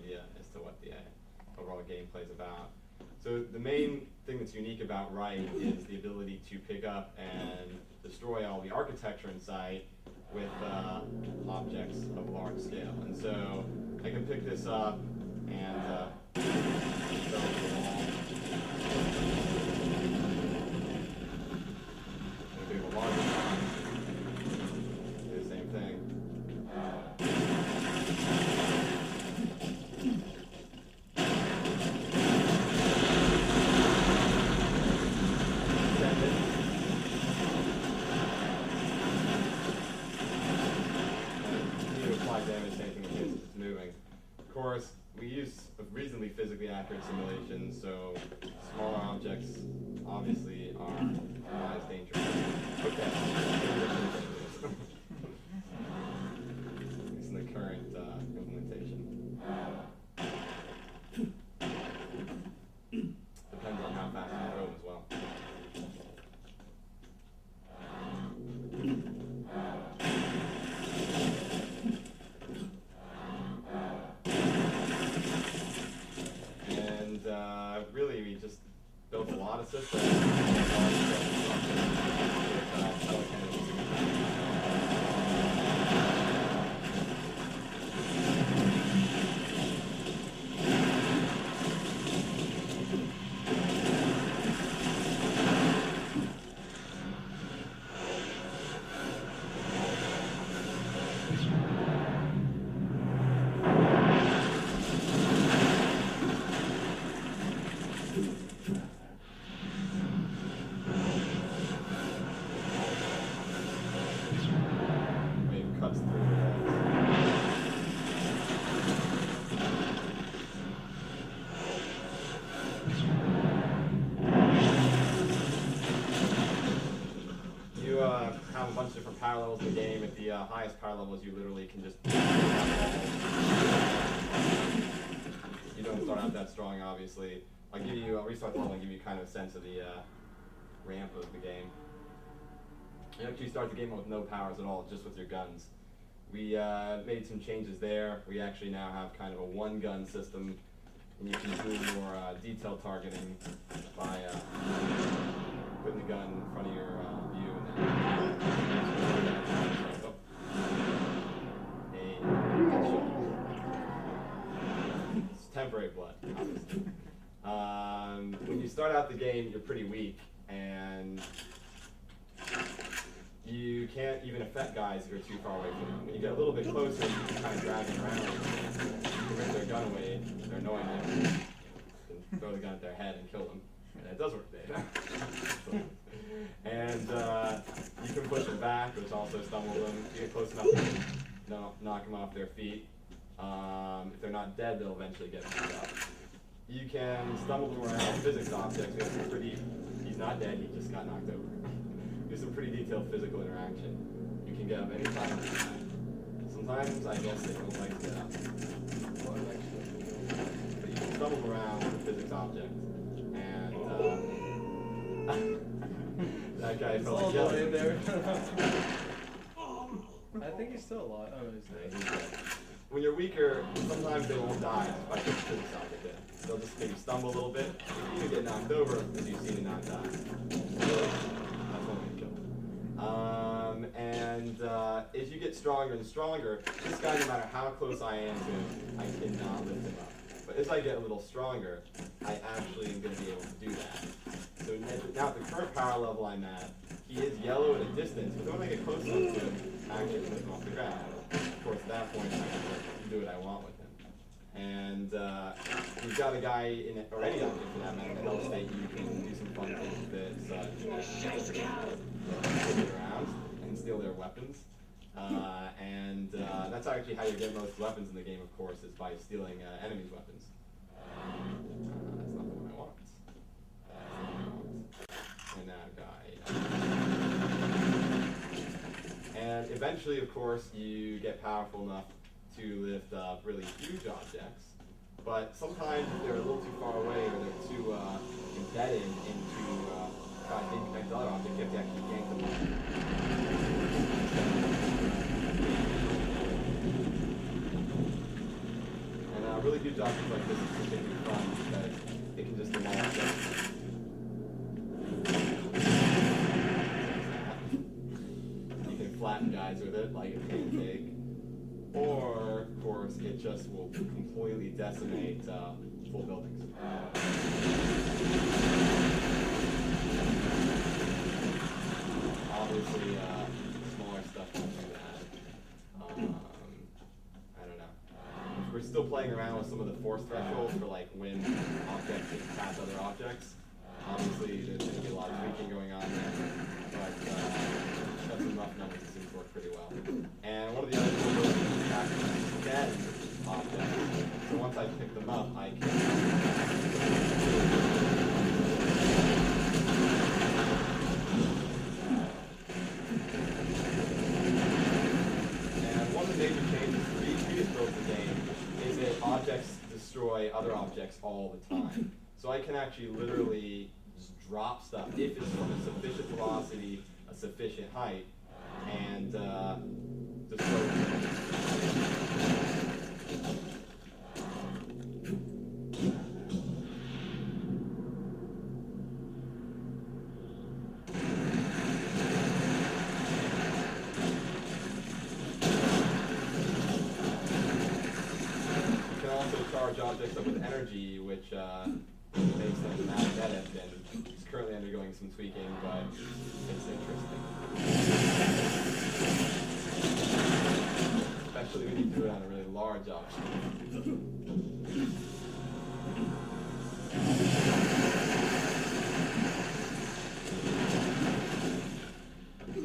idea as to what the overall gameplay is about. So the main thing that's unique about Reich is the ability to pick up and destroy all the architecture in sight with objects of large scale. And so I can pick this up and throw it to the wall. And if we have a larger one, do the same thing. Damage to anything that hits if it's moving. Of course, we use reasonably physically accurate simulations, so smaller objects obviously are not as dangerous. Okay. At least in the current implementation. Depends on how fast you throw them as well. Really, we just built a lot of systems. Have a bunch of different power levels in the game. At the highest power levels, you literally can just... You don't start out that strong, obviously. I'll restart the level and give you kind of a sense of the ramp of the game. You actually start the game with no powers at all, just with your guns. We made some changes there. We actually now have kind of a one-gun system, and you can do more detailed targeting by putting the gun in front of your view and then it's temporary blood, obviously. When you start out the game, you're pretty weak, and you can't even affect guys if you're too far away from them. When you get a little bit closer, you can kind of drag them around, you rip their gun away, they're annoying them, you can throw the gun at their head and kill them. And it does work, Dave. And you can push them back, which also stumbles them. You get close enough to knock them off their feet. If they're not dead, they'll eventually get picked up. You can stumble them around physics objects. He's not dead, he just got knocked over. There's some pretty detailed physical interaction. You can get up any time. Sometimes I guess they don't like to get up. But you can stumble around with a physics object. And that guy fell like jelly there. I think he's still alive. Oh, he's dead. When you're weaker, sometimes they won't die by putting physics object in. They'll just maybe stumble a little bit. You can get knocked over as you've seen it not die. So that's one way to kill them. And as you get stronger and stronger, this guy, no matter how close I am to him, I cannot lift him up. But as I get a little stronger, I actually am going to be able to do that. So now at the current power level I'm at, he is yellow at a distance, but when I get close enough to him, I actually can lift him off the ground. Of course, at that point, I can do what I want with him. And you've got a guy, or any object for that matter, in a health state, you can do some fun things that flip around and steal their weapons. And that's actually how you get most weapons in the game, of course, is by stealing enemies' weapons. That's not the one I want. And that guy. And eventually, of course, you get powerful enough to lift up really huge objects. But sometimes if they're a little too far away or they're too embedded into trying to connect other objects, you have to actually yank them up. really huge object like this is particularly fun because it can just demolish everything. You can flatten guys with it like a pancake. Or, of course, it just will completely decimate full buildings. Obviously, smaller stuff can do that. I don't know. We're still playing around with some of the force thresholds for like when objects can pass other objects. Obviously, there's going to be a lot of tweaking going on there, but that's some rough numbers that seem to work pretty well. And one of the other cool things is actually scan objects. So once I pick them up, I can. And one of the major changes to previous builds of the game is that objects destroy other objects all the time. So I can actually literally just drop stuff if it's from a sufficient velocity, a sufficient height, and destroy it. You can also charge objects up with energy, which makes them magnetic, and it's currently undergoing some tweaking, but it's interesting. Especially when you do it on a really large object.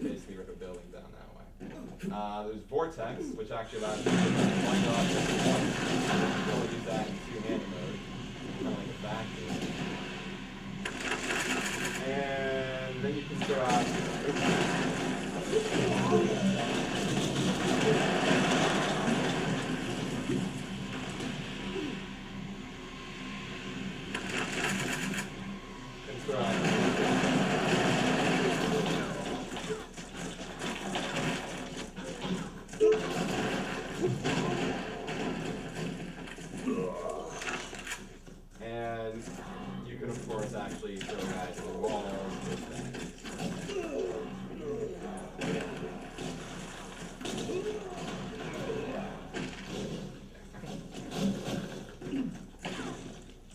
Basically rip a building down that way. There's Vortex, which actually allows you to find objects at once. You can only use that in two-handed mode, kind of like a vacuum. And then you can throw out. And you can, of course, actually throw guys through walls with that.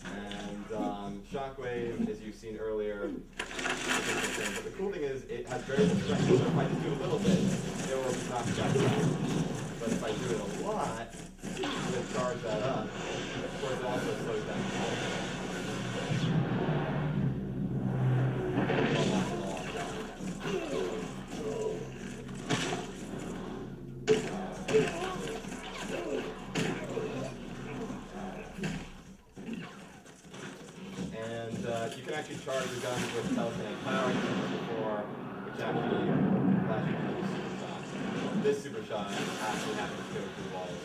And Shockwave, as you've seen earlier, is interesting. But the cool thing is it has variable strength. So if I just do a little bit, it will knock you guys out. But if I do it a lot, it'll charge that up. Of course, it also slows down the whole thing. And you can actually charge your guns with telekinetic power before, which actually allows you to do super shots. This super shot actually happens to go through walls.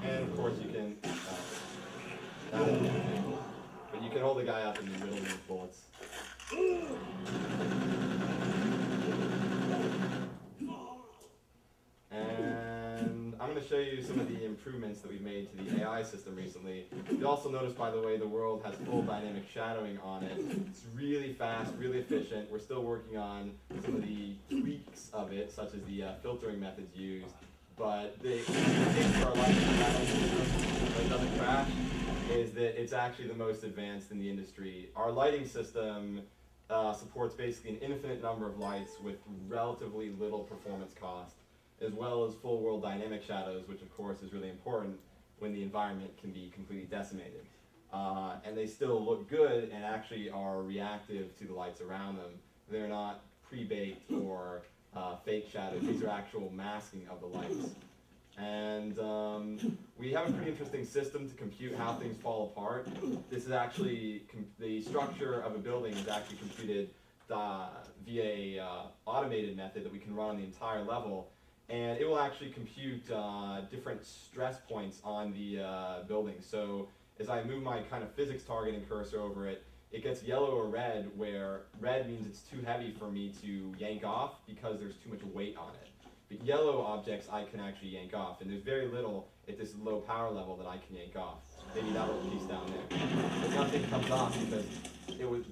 And of course you can, not anything, but you can hold the guy up and riddle him with bullets. And I'm going to show you some of the improvements that we've made to the AI system recently. You'll also notice, by the way, the world has full dynamic shadowing on it. It's really fast, really efficient. We're still working on some of the tweaks of it, such as the filtering methods used. But the thing for our lighting system, so it doesn't crash, is that it's actually the most advanced in the industry. Our lighting system supports basically an infinite number of lights with relatively little performance cost, as well as full world dynamic shadows, which of course is really important when the environment can be completely decimated. And they still look good and actually are reactive to the lights around them. They're not pre-baked or fake shadows. These are actual masking of the lights. And we have a pretty interesting system to compute how things fall apart. This is actually, the structure of a building is actually computed via a automated method that we can run on the entire level. And it will actually compute different stress points on the building. So as I move my kind of physics targeting cursor over it, it gets yellow or red, where red means it's too heavy for me to yank off because there's too much weight on it. But yellow objects I can actually yank off, and there's very little at this low power level that I can yank off. Maybe that little piece down there. But nothing comes off because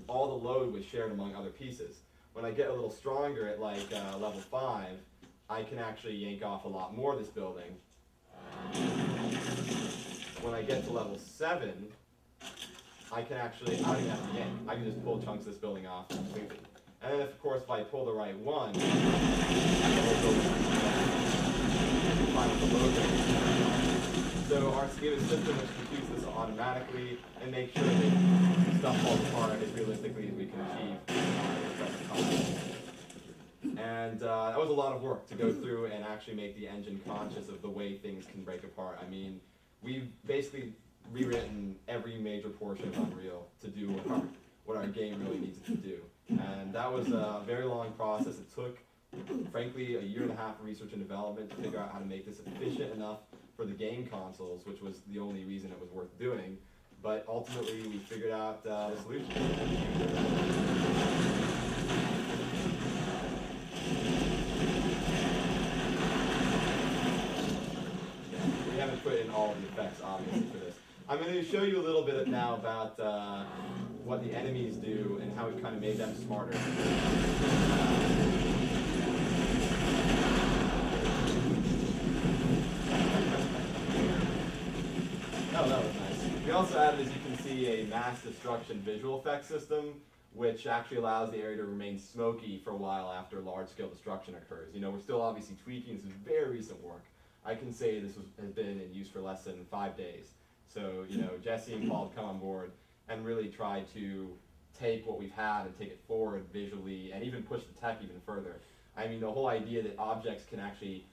all the load was shared among other pieces. When I get a little stronger at like level 5, I can actually yank off a lot more of this building. When I get to level 7, I don't even have to yank. I can just pull chunks of this building off completely. And then, of course, if I pull the right one, I can hold building find the load rate. So our scheme is a system which computes this automatically and makes sure that stuff falls apart as realistically as we can achieve with present context. And that was a lot of work to go through and actually make the engine conscious of the way things can break apart. I mean, we've basically rewritten every major portion of Unreal to do what our game really needs it to do. And that was a very long process. It took, frankly, a year and a half of research and development to figure out how to make this efficient enough for the game consoles, which was the only reason it was worth doing. But ultimately, we figured out the solution. We haven't put in all of the effects, obviously, for this. I'm going to show you a little bit now about what the enemies do and how we kind of made them smarter. Oh, that was nice. We also added, as you can see, a mass destruction visual effects system, which actually allows the area to remain smoky for a while after large-scale destruction occurs. You know, we're still obviously tweaking. This is very recent work. I can say this has been in use for less than 5 days. So, you know, Jesse and Paul have come on board and really tried to take what we've had and take it forward visually and even push the tech even further. I mean, the whole idea that objects can actually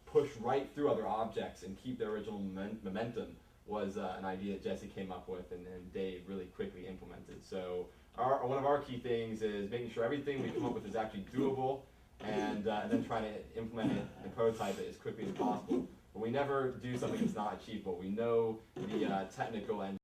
push right through other objects and keep their original momentum was an idea that Jesse came up with and Dave really quickly implemented. So one of our key things is making sure everything we come up with is actually doable and then trying to implement it and prototype it as quickly as possible. But we never do something that's not achievable. We know the technical and